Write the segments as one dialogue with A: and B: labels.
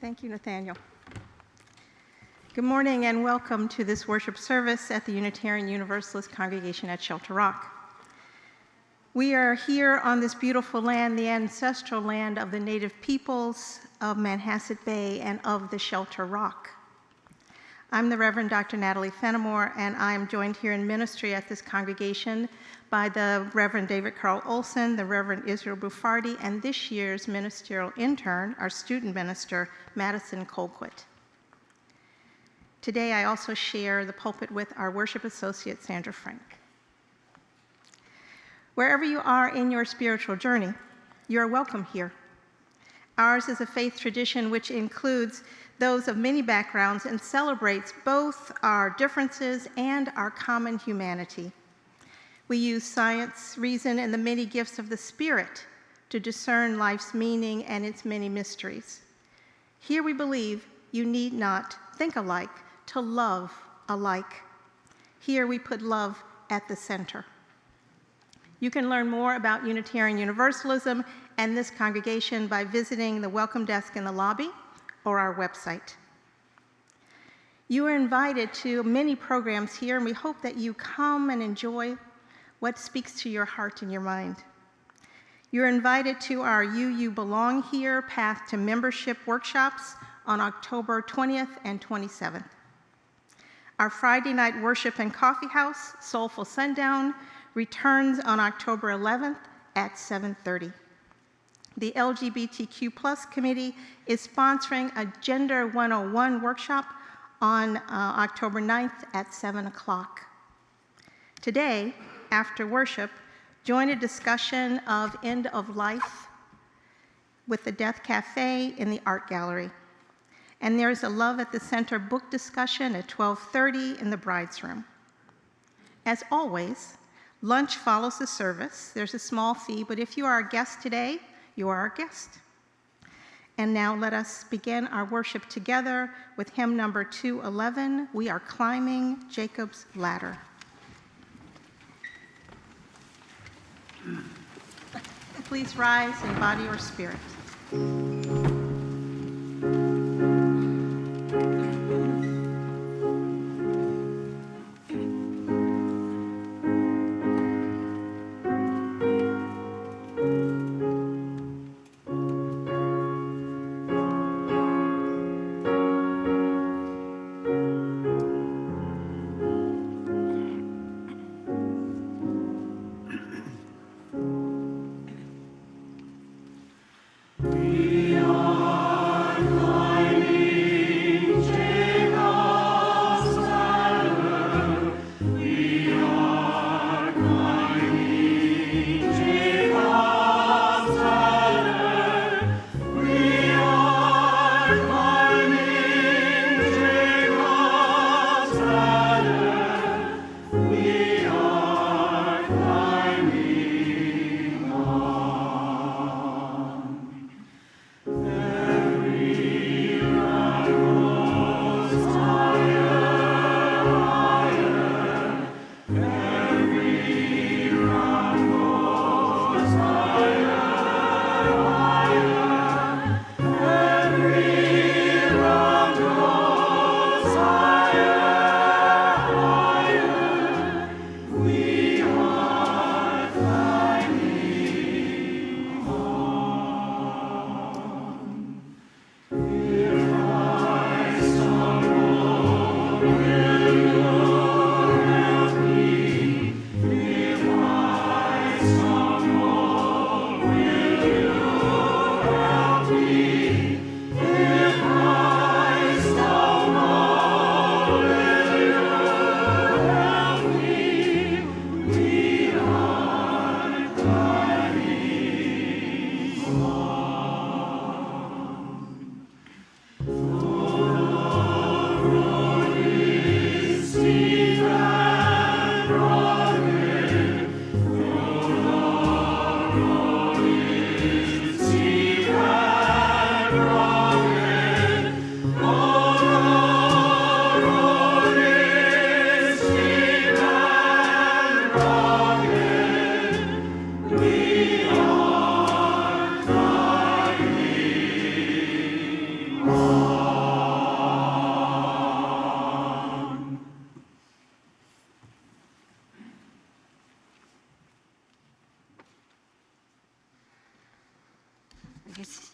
A: Thank you, Nathaniel. Good morning and welcome to this worship service at the Unitarian Universalist congregation at Shelter Rock. We are here on this beautiful land, the ancestral land of the native peoples of Manhasset Bay and of the Shelter Rock. I'm the Reverend Dr. Natalie Fenimore, and I am joined here in ministry at this congregation by the Reverend David Carl Olson, the Reverend Israel Bufardi, and this year's ministerial intern, our student minister, Madison Colquitt. Today, I also share the pulpit with our worship associate, Sandra Frank. Wherever you are in your spiritual journey, you are welcome here. Ours is a faith tradition which includes those of many backgrounds and celebrates both our differences and our common humanity. We use science, reason, and the many gifts of the Spirit to discern life's meaning and its many mysteries. Here we believe you need not think alike to love alike. Here we put love at the center. You can learn more about Unitarian Universalism and this congregation by visiting the welcome desk in the lobby or our website. You are invited to many programs here, and we hope that you come and enjoy what speaks to your heart and your mind. You're invited to our You Belong Here Path to Membership workshops on October 20th and 27th. Our Friday night worship and coffee house, Soulful Sundown, returns on October 11th at 7:30. The LGBTQ+ committee is sponsoring a Gender 101 workshop on October 9th at 7 o'clock. Today, after worship, join a discussion of end of life with the Death Cafe in the Art Gallery. And there's a Love at the Center book discussion at 12:30 in the Bride's Room. As always, lunch follows the service. There's a small fee, but if you are a guest today, you are our guest. And now let us begin our worship together with hymn number 211, We Are Climbing Jacob's Ladder. Please rise in body or spirit.
B: We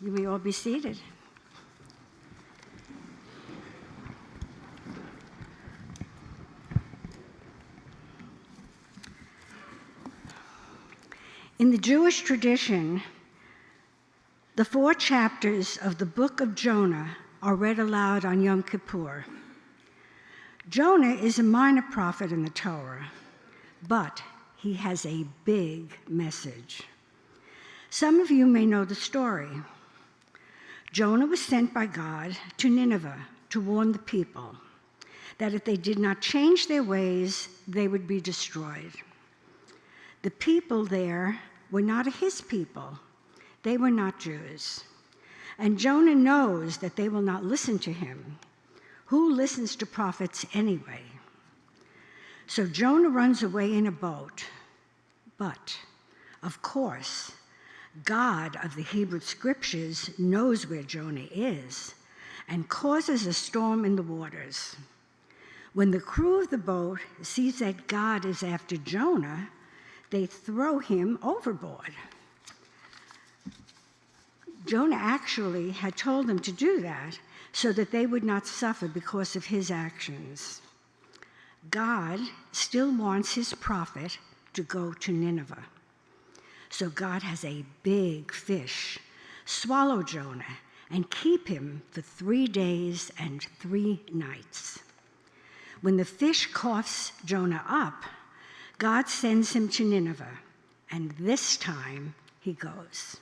B: You may all be seated. In the Jewish tradition, the 4 chapters of the book of Jonah are read aloud on Yom Kippur. Jonah is a minor prophet in the Torah, but he has a big message. Some of you may know the story. Jonah was sent by God to Nineveh to warn the people that if they did not change their ways, they would be destroyed. The people there were not his people. They were not Jews. And Jonah knows that they will not listen to him. Who listens to prophets anyway? So Jonah runs away in a boat. But, of course, God of the Hebrew Scriptures knows where Jonah is and causes a storm in the waters. When the crew of the boat sees that God is after Jonah, they throw him overboard. Jonah actually had told them to do that so that they would not suffer because of his actions. God still wants his prophet to go to Nineveh. So God has a big fish swallow Jonah and keep him for 3 days and 3 nights. When the fish coughs Jonah up, God sends him to Nineveh, and this time he goes.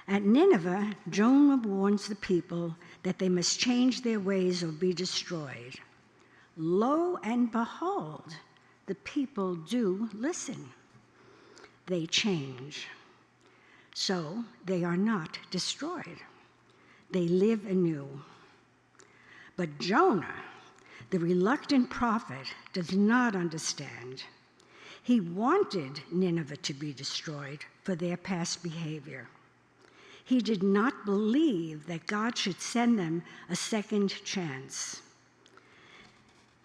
B: At Nineveh, Jonah warns the people that they must change their ways or be destroyed. Lo and behold, the people do listen. They change. So they are not destroyed. They live anew. But Jonah, the reluctant prophet, does not understand. He wanted Nineveh to be destroyed for their past behavior. He did not believe that God should send them a second chance.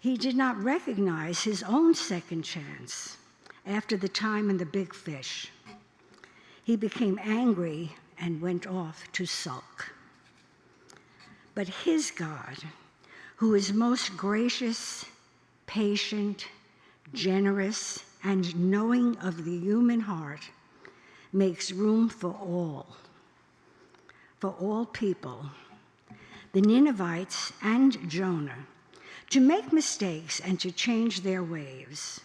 B: He did not recognize his own second chance after the time in the big fish. He became angry and went off to sulk. But his God, who is most gracious, patient, generous, and knowing of the human heart, makes room for all people, the Ninevites and Jonah, to make mistakes and to change their ways.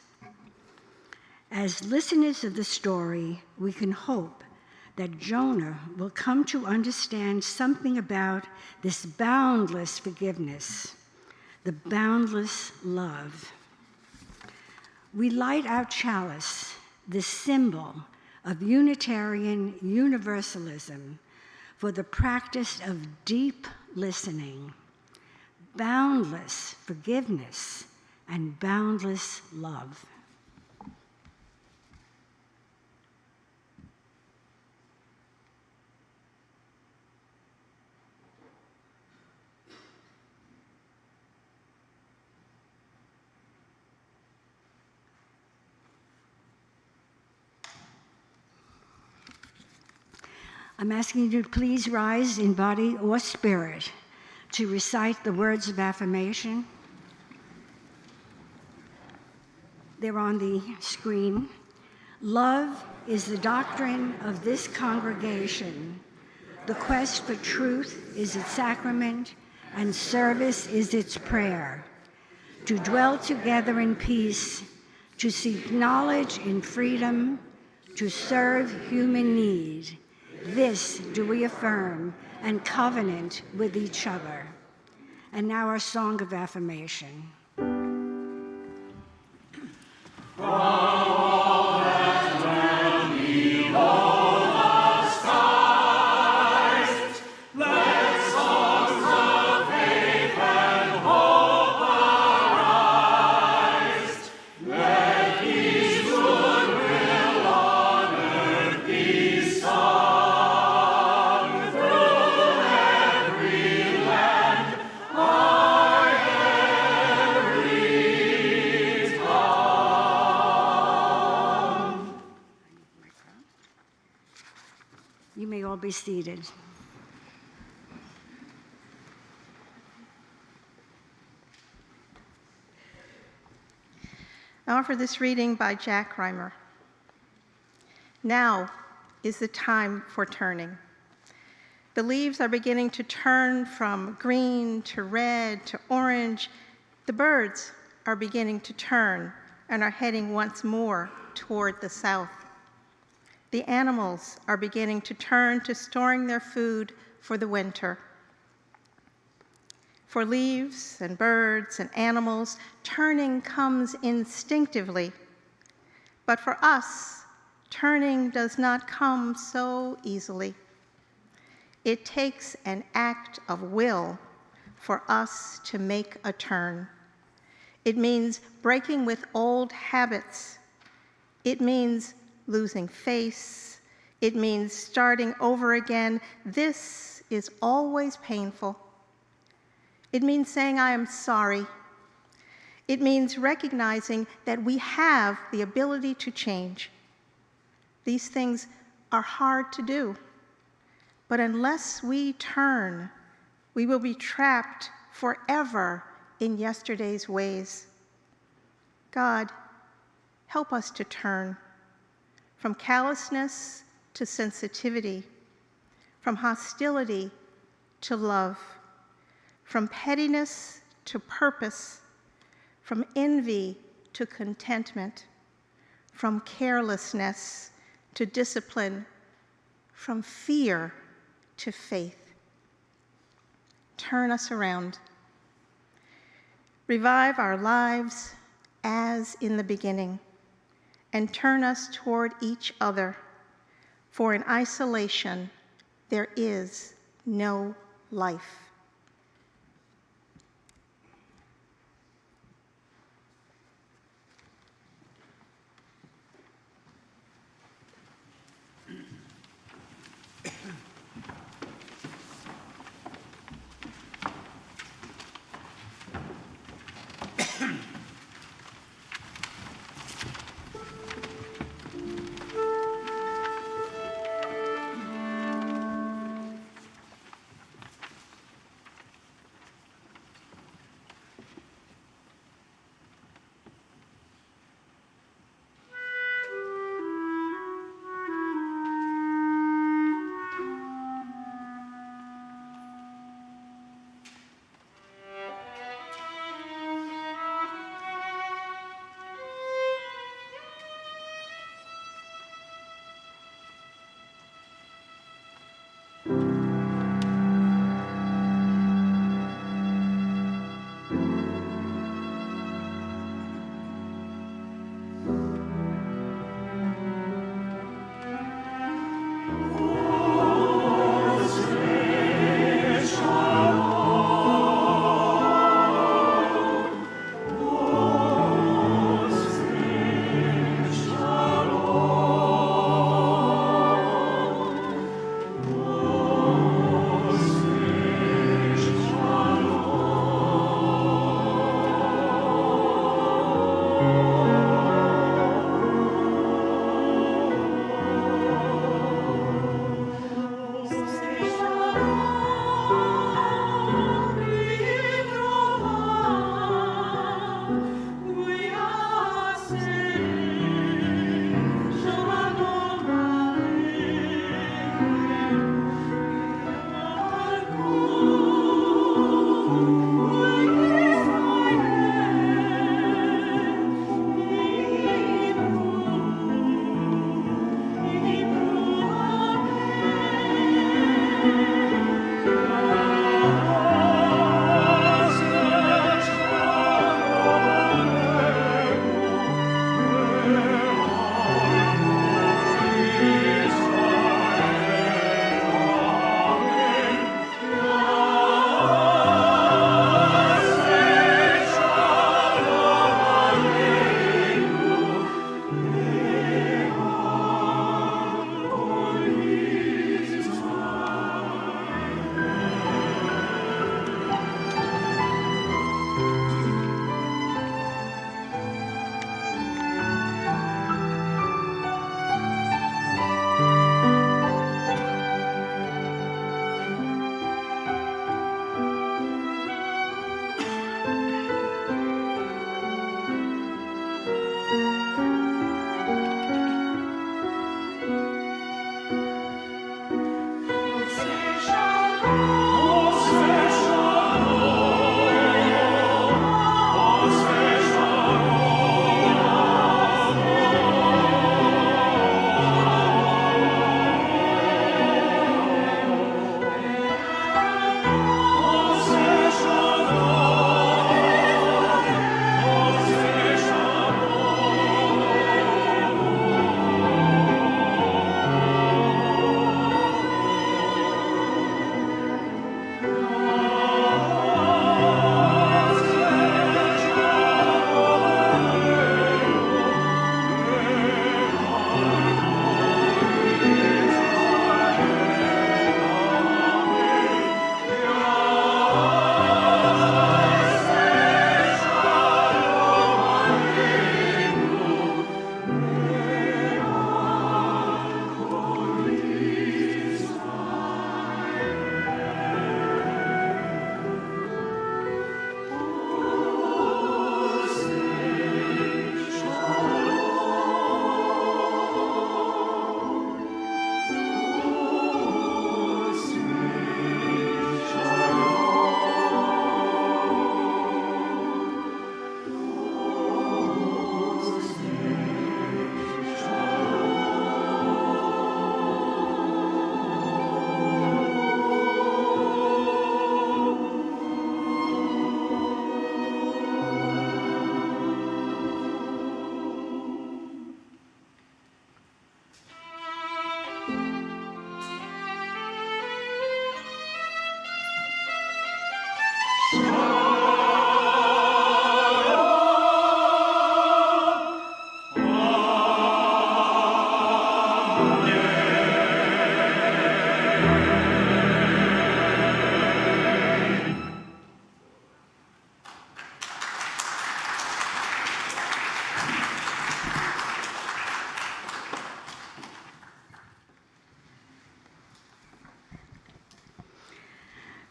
B: As listeners of the story, we can hope that Jonah will come to understand something about this boundless forgiveness, the boundless love. We light our chalice, the symbol of Unitarian Universalism, for the practice of deep listening, boundless forgiveness, and boundless love. I'm asking you to please rise in body or spirit to recite the words of affirmation. They're on the screen. Love is the doctrine of this congregation. The quest for truth is its sacrament, and service is its prayer. To dwell together in peace, to seek knowledge in freedom, to serve human need. This do we affirm and covenant with each other. And now our song of affirmation. be seated.
A: I offer this reading by Jack Reimer. Now is the time for turning. The leaves are beginning to turn from green to red to orange. The birds are beginning to turn and are heading once more toward the south. The animals are beginning to turn to storing their food for the winter. For leaves and birds and animals, turning comes instinctively. But for us, turning does not come so easily. It takes an act of will for us to make a turn. It means breaking with old habits. It means losing face. It means starting over again. This is always painful. It means saying, I am sorry. It means recognizing that we have the ability to change. These things are hard to do, but unless we turn, we will be trapped forever in yesterday's ways. God, help us to turn from callousness to sensitivity, from hostility to love, from pettiness to purpose, from envy to contentment, from carelessness to discipline, from fear to faith. Turn us around. Revive our lives as in the beginning, and turn us toward each other, for in isolation there is no life.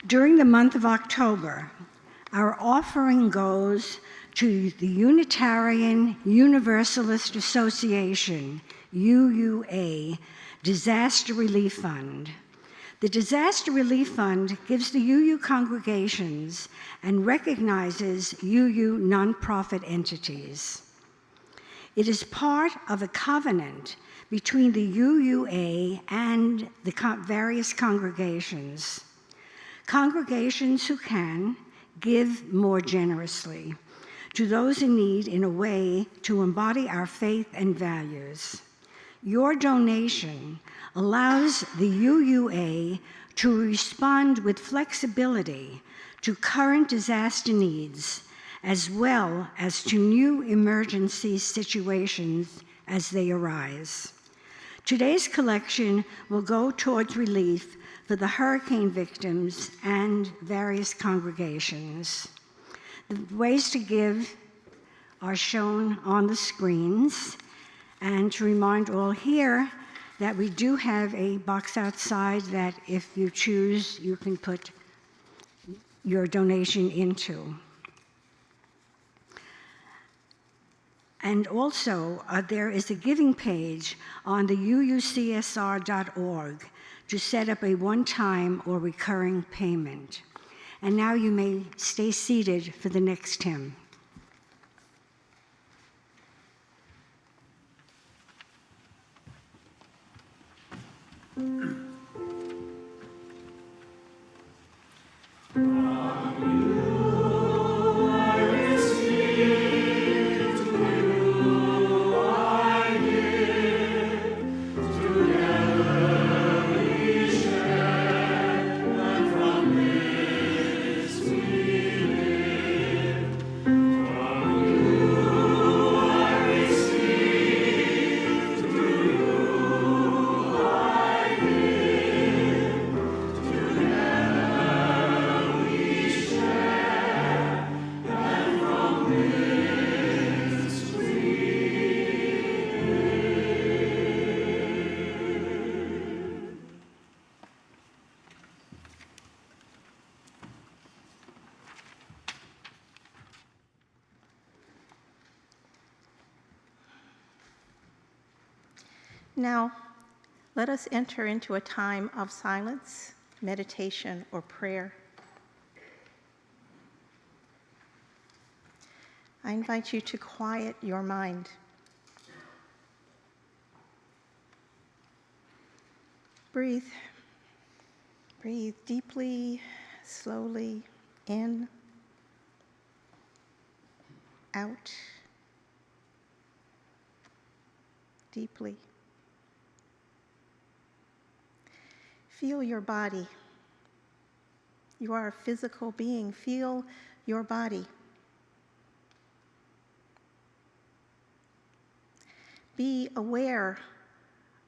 B: During the month of October, our offering goes to the Unitarian Universalist Association, UUA, Disaster Relief Fund. The Disaster Relief Fund gives the UU congregations and recognizes UU nonprofit entities. It is part of a covenant between the UUA and the various congregations. Congregations who can give more generously to those in need in a way to embody our faith and values. Your donation allows the UUA to respond with flexibility to current disaster needs, as well as to new emergency situations as they arise. Today's collection will go towards relief for the hurricane victims and various congregations. The ways to give are shown on the screens, and to remind all here that we do have a box outside that if you choose, you can put your donation into. And also, there is a giving page on the UUCSR.org to set up a one-time or recurring payment. And now you may stay seated for the next hymn.
A: Now, let us enter into a time of silence meditation, or prayer. I invite you to quiet your mind. Breathe. Breathe deeply, slowly, in, out, deeply. Feel your body. You are a physical being. Feel your body. Be aware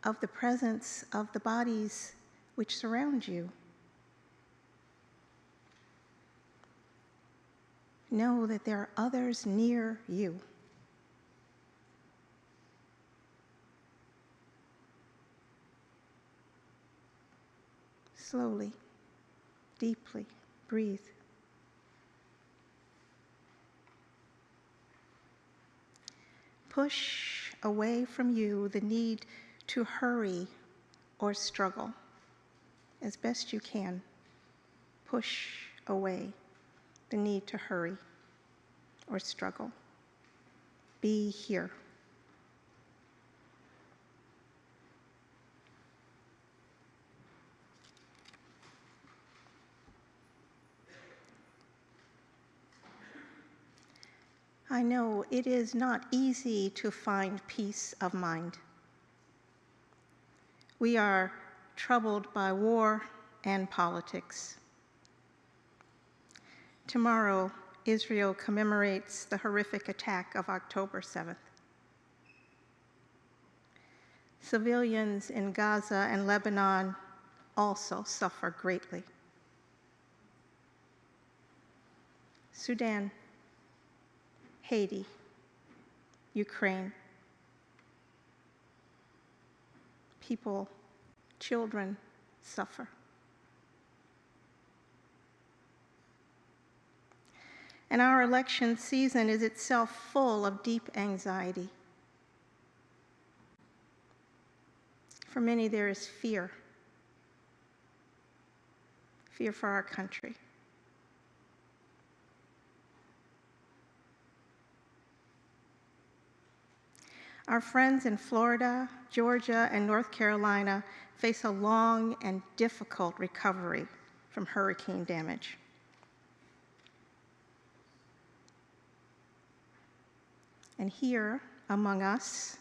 A: of the presence of the bodies which surround you. Know that there are others near you. Slowly, deeply, breathe. Push away from you the need to hurry or struggle as best you can. Push away the need to hurry or struggle. Be here. I know it is not easy to find peace of mind. We are troubled by war and politics. Tomorrow, Israel commemorates the horrific attack of October 7th. Civilians in Gaza and Lebanon also suffer greatly. Sudan, Haiti, Ukraine. People, children suffer. And our election season is itself full of deep anxiety. For many, there is fear. Fear for our country. Our friends in Florida, Georgia, and North Carolina face a long and difficult recovery from hurricane damage. And here among us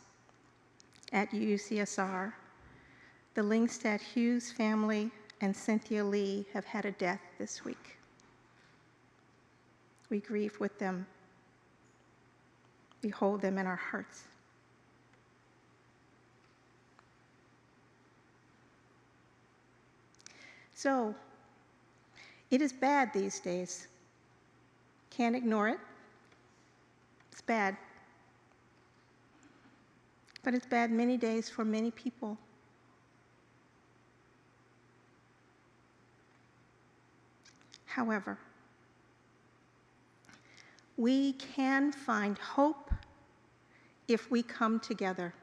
A: at UUCSR, the Lingstad Hughes family and Cynthia Lee have had a death this week. We grieve with them. We hold them in our hearts. So, it is bad these days. Can't ignore it. It's bad. But it's bad many days for many people. However, we can find hope if we come together.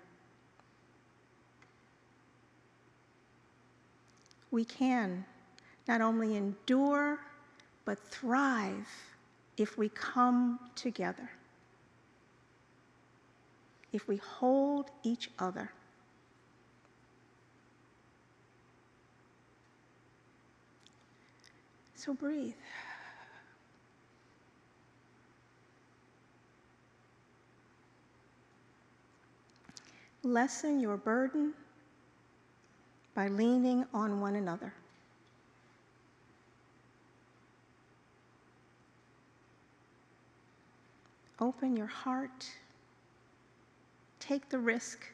A: We can not only endure, but thrive if we come together. If we hold each other. So breathe. Lessen your burden by leaning on one another. Open your heart. Take the risk.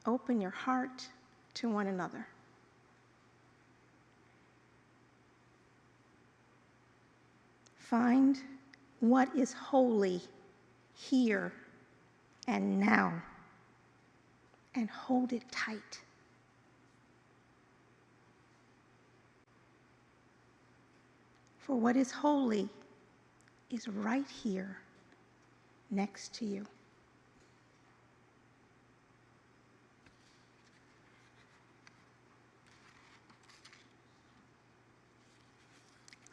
A: Open your heart to one another. Find what is holy here and now, and hold it tight. For what is holy is right here next to you.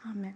A: Amen.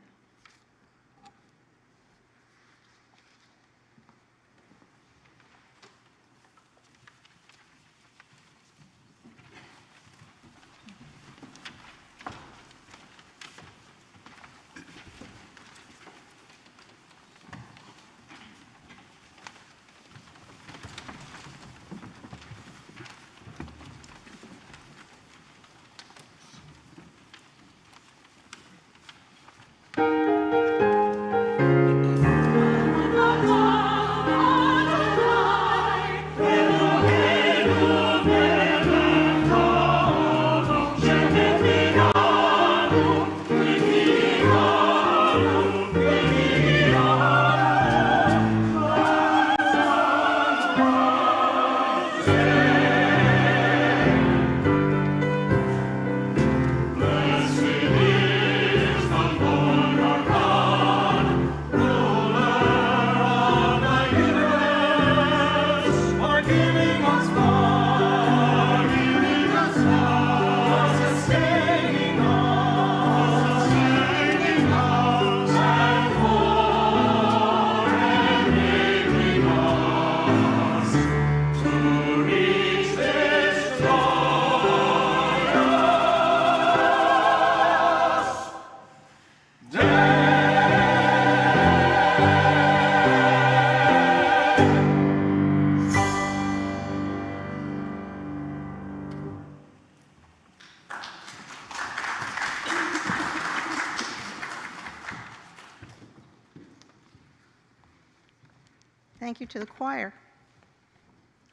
A: Thank you to the choir.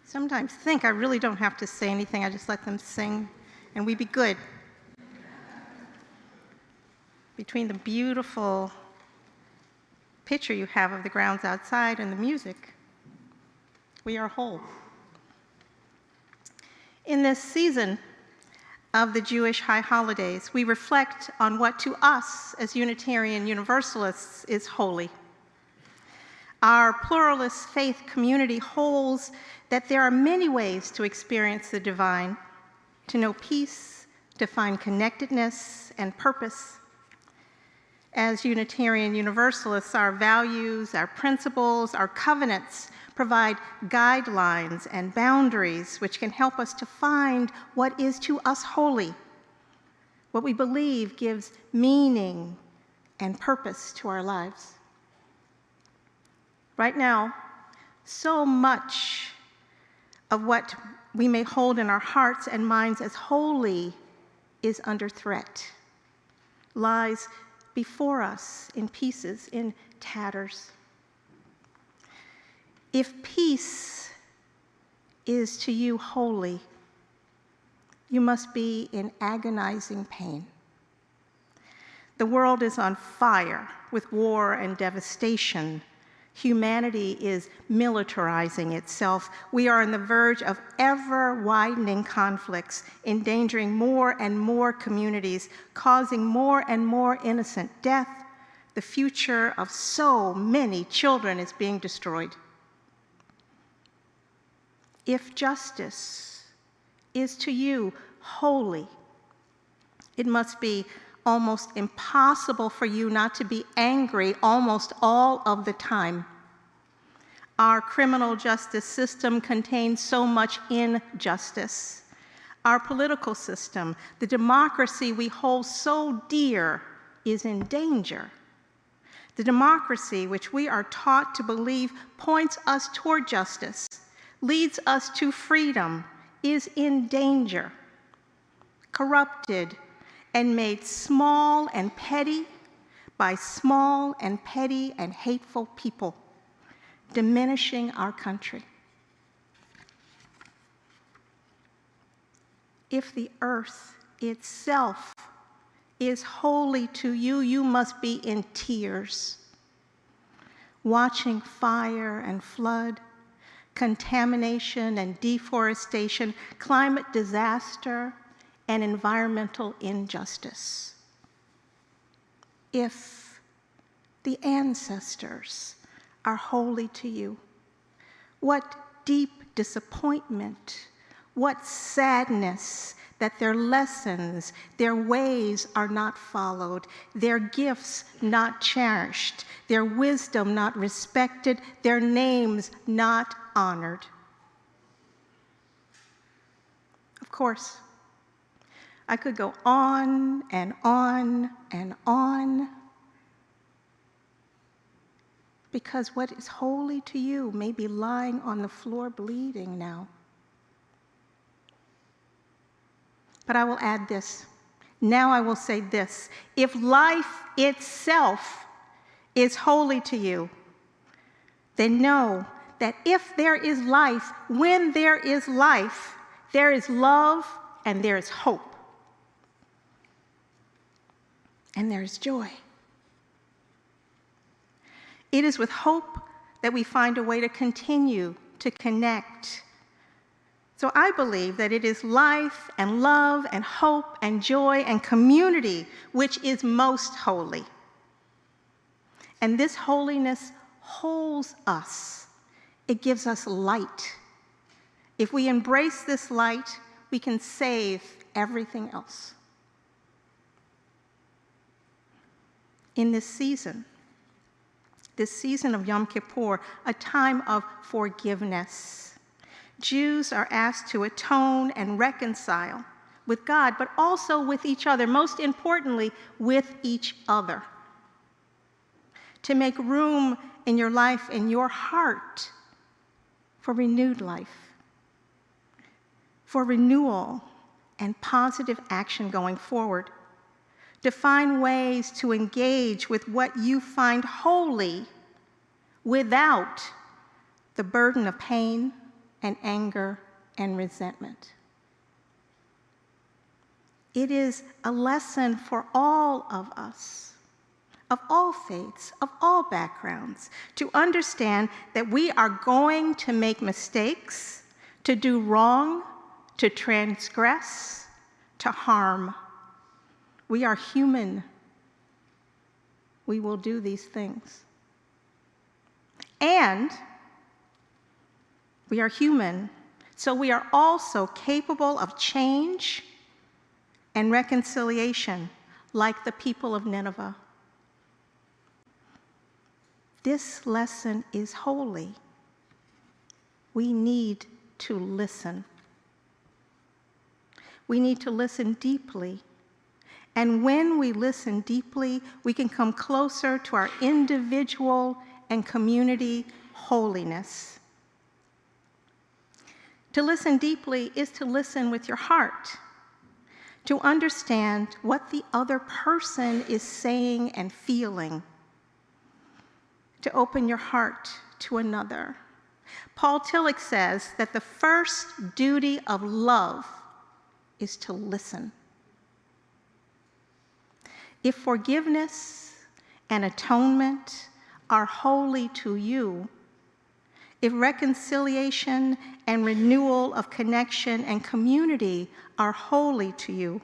A: Sometimes think I really don't have to say anything, I just let them sing, and we'd be good. Between the beautiful picture you have of the grounds outside and the music, we are whole. In this season of the Jewish high holidays, we reflect on what to us as Unitarian Universalists is holy. Our pluralist faith community holds that there are many ways to experience the divine, to know peace, to find connectedness and purpose. As Unitarian Universalists, our values, our principles, our covenants provide guidelines and boundaries which can help us to find what is to us holy. What we believe gives meaning and purpose to our lives. Right now, so much of what we may hold in our hearts and minds as holy is under threat, lies before us in pieces, in tatters. If peace is to you holy, you must be in agonizing pain. The world is on fire with war and devastation. Humanity is militarizing itself. We are on the verge of ever-widening conflicts, endangering more and more communities, causing more and more innocent death. The future of so many children is being destroyed. If justice is to you holy, it must be almost impossible for you not to be angry almost all of the time. Our criminal justice system contains so much injustice. Our political system, the democracy we hold so dear, is in danger. The democracy which we are taught to believe points us toward justice, leads us to freedom, is in danger. Corrupted and made small and petty by small and petty and hateful people, diminishing our country. If the earth itself is holy to you, you must be in tears, watching fire and flood, contamination and deforestation, climate disaster, and environmental injustice. If the ancestors are holy to you, what deep disappointment, What sadness that their lessons, their ways are not followed, their gifts not cherished, their wisdom not respected, their names not honored. Of course, I could go on and on and on, because what is holy to you may be lying on the floor bleeding now. But I will add this. Now I will say this. If life itself is holy to you, then know that if there is life, when there is life, there is love and there is hope. And there is joy. It is with hope that we find a way to continue to connect. So I believe that it is life and love and hope and joy and community which is most holy. And this holiness holds us. It gives us light. If we embrace this light, we can save everything else. In this season of Yom Kippur, a time of forgiveness, Jews are asked to atone and reconcile with God, but also with each other, most importantly, with each other. To make room in your life, in your heart, for renewed life, for renewal and positive action going forward. To find ways to engage with what you find holy without the burden of pain and anger and resentment. It is a lesson for all of us, of all faiths, of all backgrounds, to understand that we are going to make mistakes, to do wrong, to transgress, to harm. We are human. We will do these things. And we are human, so we are also capable of change and reconciliation, like the people of Nineveh. This lesson is holy. We need to listen. We need to listen deeply. And when we listen deeply, we can come closer to our individual and community holiness. To listen deeply is to listen with your heart, to understand what the other person is saying and feeling, to open your heart to another. Paul Tillich says that the first duty of love is to listen. If forgiveness and atonement are holy to you, if reconciliation and renewal of connection and community are holy to you,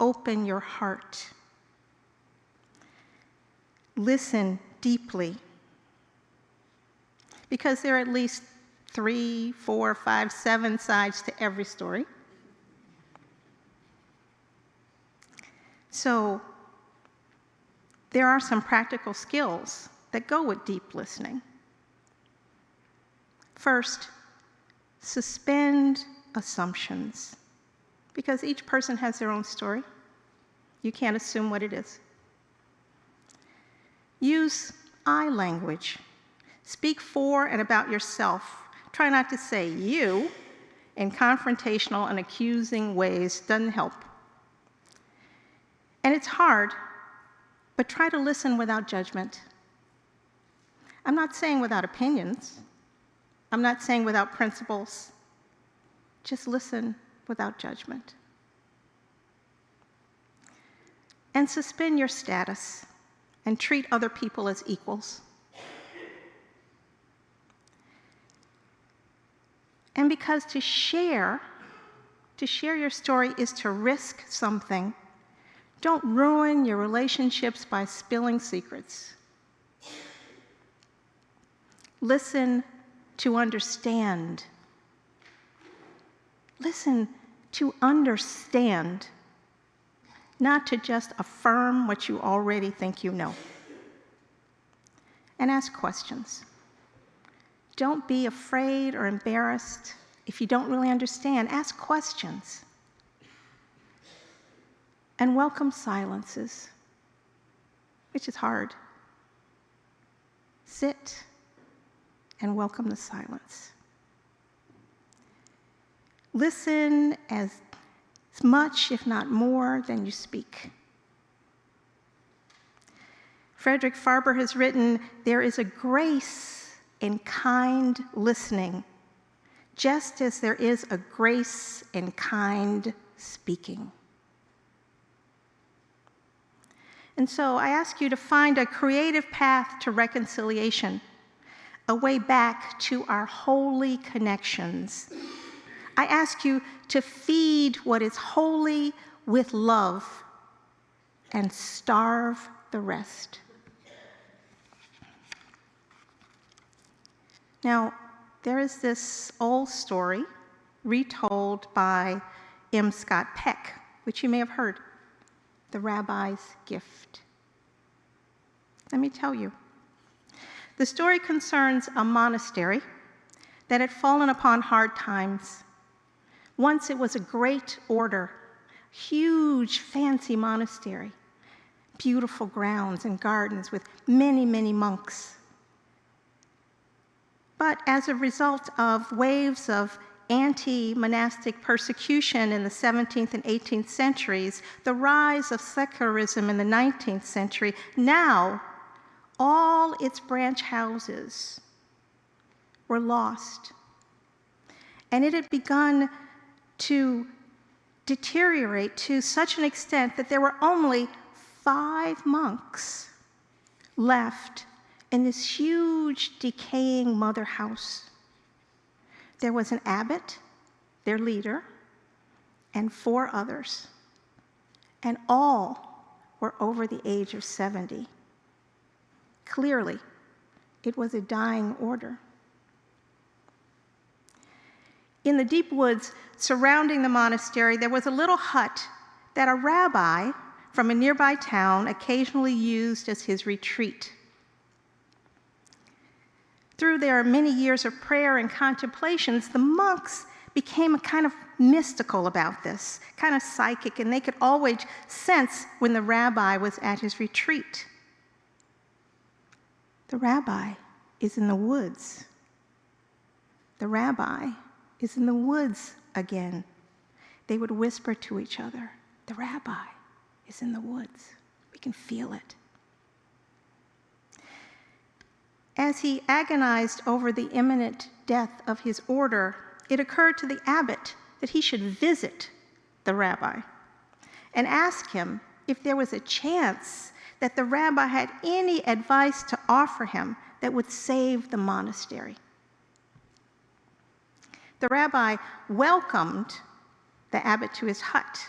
A: open your heart. Listen deeply, because there are at least 3, 4, 5, 7 sides to every story. So there are some practical skills that go with deep listening. First, suspend assumptions, because each person has their own story. You can't assume what it is. Use I language. Speak for and about yourself. Try not to say you in confrontational and accusing ways. Doesn't help. And it's hard, but try to listen without judgment. I'm not saying without opinions. I'm not saying without principles. Just listen without judgment. And suspend your status and treat other people as equals. And because to share your story is to risk something, don't ruin your relationships by spilling secrets. Listen to understand. Listen to understand, not to just affirm what you already think you know. And ask questions. Don't be afraid or embarrassed if you don't really understand. Ask questions. And welcome silences, which is hard. Sit and welcome the silence. Listen as much, if not more, than you speak. Frederick Farber has written, "There is a grace in kind listening, just as there is a grace in kind speaking." And so I ask you to find a creative path to reconciliation, a way back to our holy connections. I ask you to feed what is holy with love and starve the rest. Now, there is this old story retold by M. Scott Peck, which you may have heard, The Rabbi's Gift. Let me tell you. The story concerns a monastery that had fallen upon hard times. Once it was a great order, huge, fancy monastery, beautiful grounds and gardens with many, many monks. But as a result of waves of anti-monastic persecution in the 17th and 18th centuries, the rise of secularism in the 19th century, now all its branch houses were lost. And it had begun to deteriorate to such an extent that there were only 5 monks left in this huge, decaying mother house. There was an abbot, their leader, and 4 others, and all were over the age of 70. Clearly, it was a dying order. In the deep woods surrounding the monastery, there was a little hut that a rabbi from a nearby town occasionally used as his retreat. Through their many years of prayer and contemplations, the monks became a kind of mystical about this, kind of psychic, and they could always sense when the rabbi was at his retreat. The rabbi is in the woods. The rabbi is in the woods again. They would whisper to each other, "The rabbi is in the woods." We can feel it. As he agonized over the imminent death of his order, it occurred to the abbot that he should visit the rabbi and ask him if there was a chance that the rabbi had any advice to offer him that would save the monastery. The rabbi welcomed the abbot to his hut.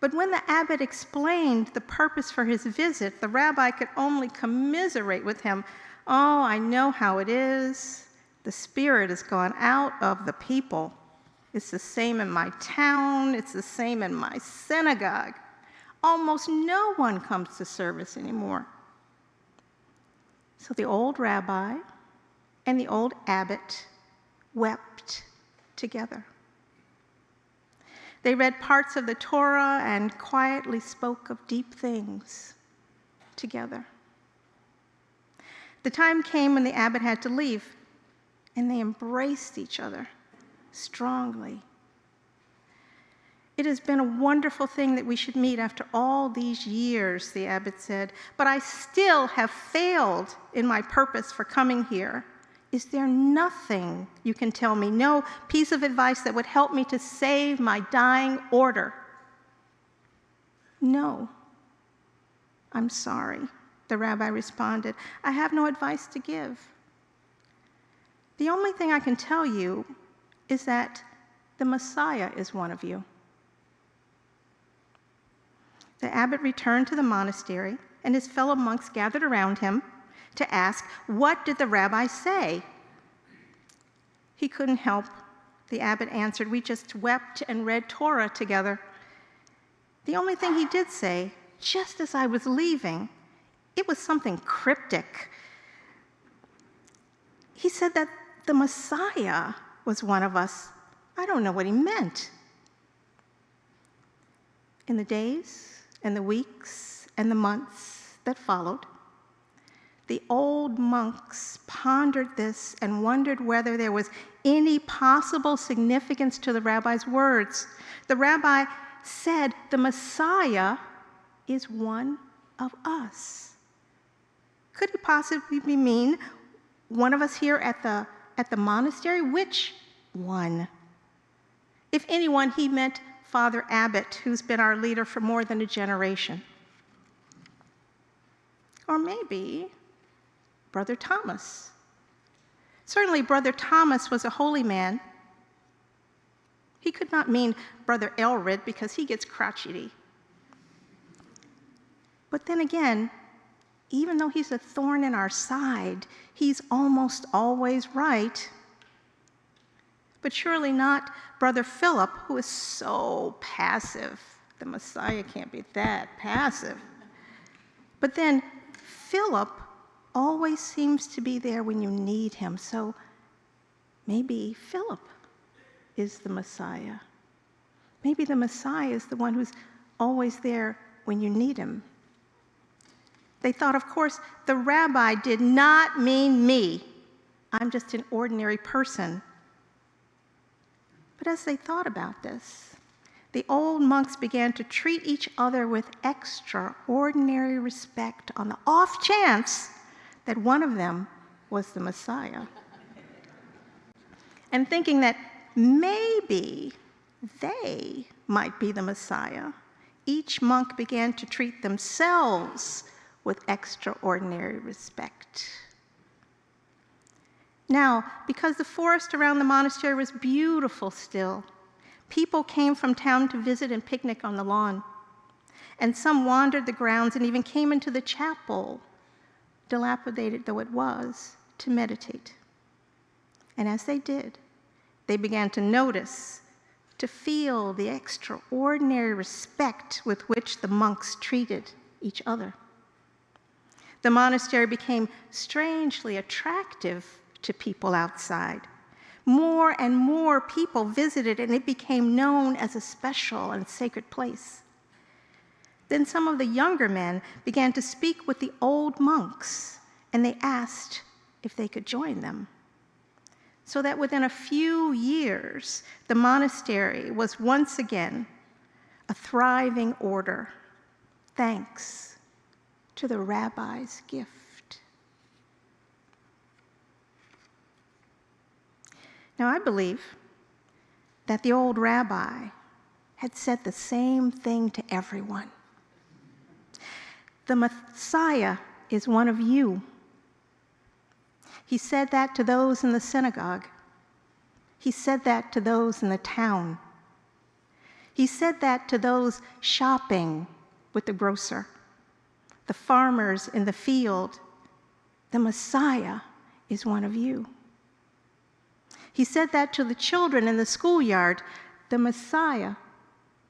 A: But when the abbot explained the purpose for his visit, the rabbi could only commiserate with him. "Oh, I know how it is. The spirit has gone out of the people. It's the same in my town. It's the same in my synagogue. Almost no one comes to service anymore." So the old rabbi and the old abbot wept together. They read parts of the Torah and quietly spoke of deep things together. The time came when the abbot had to leave, and they embraced each other strongly. "It has been a wonderful thing that we should meet after all these years," the abbot said, "but I still have failed in my purpose for coming here. Is there nothing you can tell me, no piece of advice that would help me to save my dying order?" "No, I'm sorry," the rabbi responded. "I have no advice to give. The only thing I can tell you is that the Messiah is one of you." The abbot returned to the monastery, and his fellow monks gathered around him to ask, what did the rabbi say? He couldn't help The abbot answered, "We just wept and read Torah together." The only thing he did say, just as I was leaving, it was something cryptic. He said that the Messiah was one of us. I don't know what he meant. In the days and the weeks and the months that followed, the old monks pondered this and wondered whether there was any possible significance to the rabbi's words. The rabbi said the Messiah is one of us. Could he possibly mean one of us here at the monastery? Which one? If anyone, he meant Father Abbot, who's been our leader for more than a generation. Or maybe Brother Thomas. Certainly, Brother Thomas was a holy man. He could not mean Brother Elred because he gets crotchety. But then again, even though he's a thorn in our side, he's almost always right. But surely not Brother Philip, who is so passive. The Messiah can't be that passive. But then Philip always seems to be there when you need him. So maybe Philip is the Messiah. Maybe the Messiah is the one who's always there when you need him. They thought, of course, the rabbi did not mean me. I'm just an ordinary person. But as they thought about this, the old monks began to treat each other with extraordinary respect on the off chance that one of them was the Messiah. And thinking that maybe they might be the Messiah, each monk began to treat themselves with extraordinary respect. Now, because the forest around the monastery was beautiful still, people came from town to visit and picnic on the lawn. And some wandered the grounds and even came into the chapel, dilapidated though it was, to meditate. And as they did, they began to notice, to feel the extraordinary respect with which the monks treated each other. The monastery became strangely attractive to people outside. More and more people visited, and it became known as a special and sacred place. Then some of the younger men began to speak with the old monks, and they asked if they could join them. So that within a few years, the monastery was once again a thriving order, thanks to the rabbi's gift. Now, I believe that the old rabbi had said the same thing to everyone. The Messiah is one of you. He said that to those in the synagogue. He said that to those in the town. He said that to those shopping with the grocer, the farmers in the field. The Messiah is one of you. He said that to the children in the schoolyard. The Messiah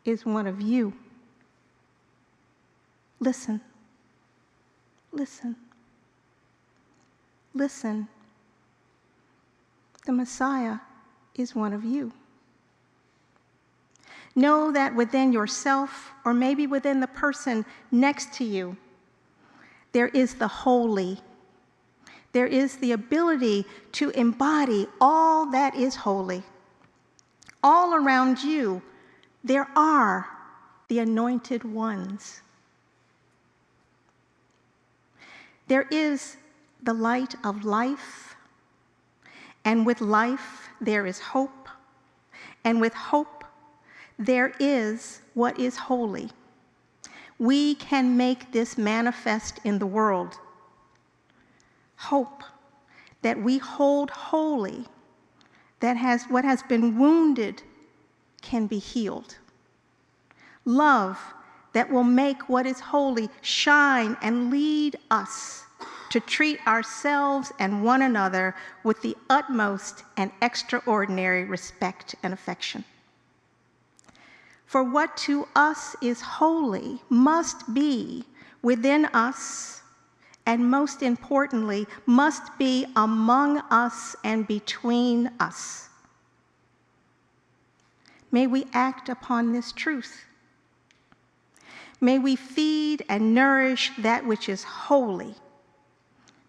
A: is one of you. Listen. Listen. Listen. The Messiah is one of you. Know that within yourself, or maybe within the person next to you, there is the holy. There is the ability to embody all that is holy. All around you, there are the anointed ones. There is the light of life, and with life there is hope, and with hope there is what is holy. We can make this manifest in the world. Hope that we hold holy, that what has been wounded can be healed. Love that will make what is holy shine and lead us to treat ourselves and one another with the utmost and extraordinary respect and affection. For what to us is holy must be within us, and most importantly, must be among us and between us. May we act upon this truth. May we feed and nourish that which is holy,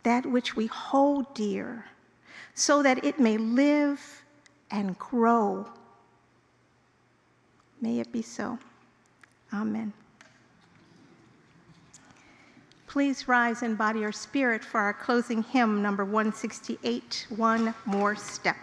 A: that which we hold dear, so that it may live and grow. May it be so. Amen. Please rise in body or spirit for our closing hymn, number 168, One More Step.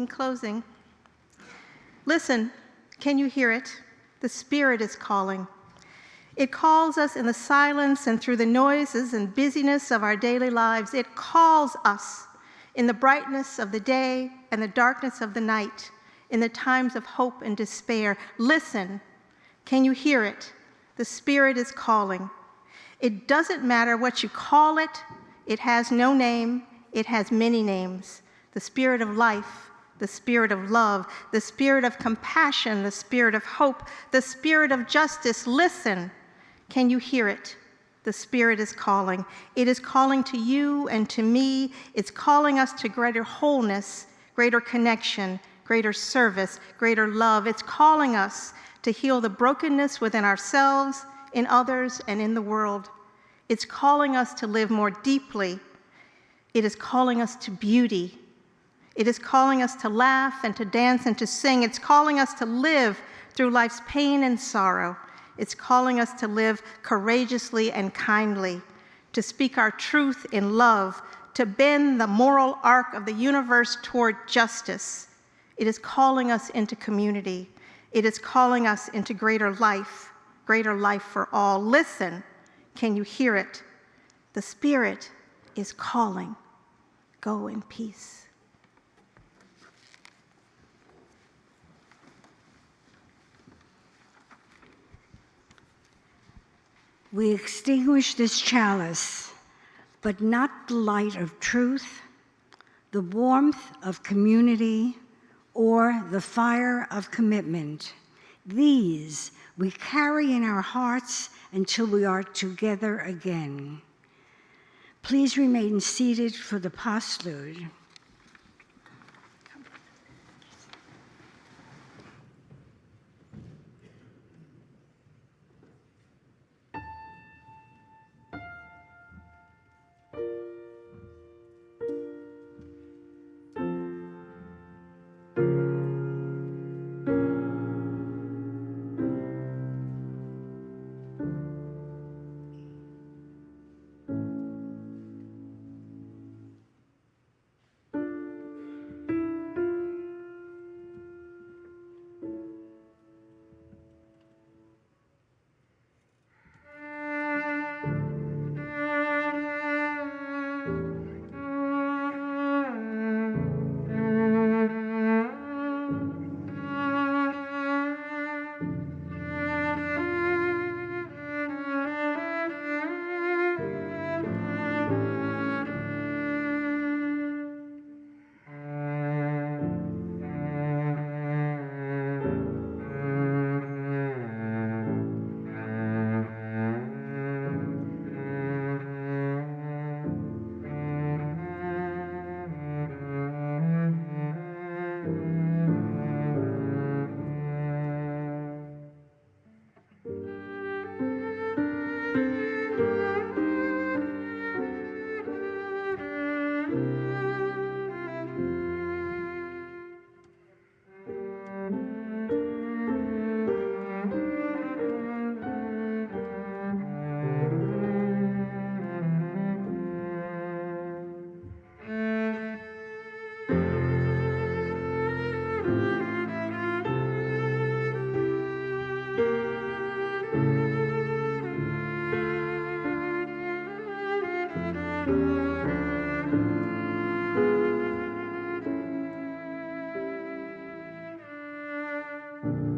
A: Closing. Listen, can you hear it? The Spirit is calling. It calls us in the silence and through the noises and busyness of our daily lives. It calls us in the brightness of the day and the darkness of the night, in the times of hope and despair. Listen, can you hear it? The Spirit is calling. It doesn't matter what you call it. It has no name. It has many names. The Spirit of life, the Spirit of love, the Spirit of compassion, the Spirit of hope, the Spirit of justice. Listen, can you hear it? The Spirit is calling. It is calling to you and to me. It's calling us to greater wholeness, greater connection, greater service, greater love. It's calling us to heal the brokenness within ourselves, in others, and in the world. It's calling us to live more deeply. It is calling us to beauty. It is calling us to laugh and to dance and to sing. It's calling us to live through life's pain and sorrow. It's calling us to live courageously and kindly, to speak our truth in love, to bend the moral arc of the universe toward justice. It is calling us into community. It is calling us into greater life for all. Listen, can you hear it? The Spirit is calling. Go in peace.
B: We extinguish this chalice, but not the light of truth, the warmth of community, or the fire of commitment. These we carry in our hearts until we are together again. Please remain seated for the postlude.
A: you.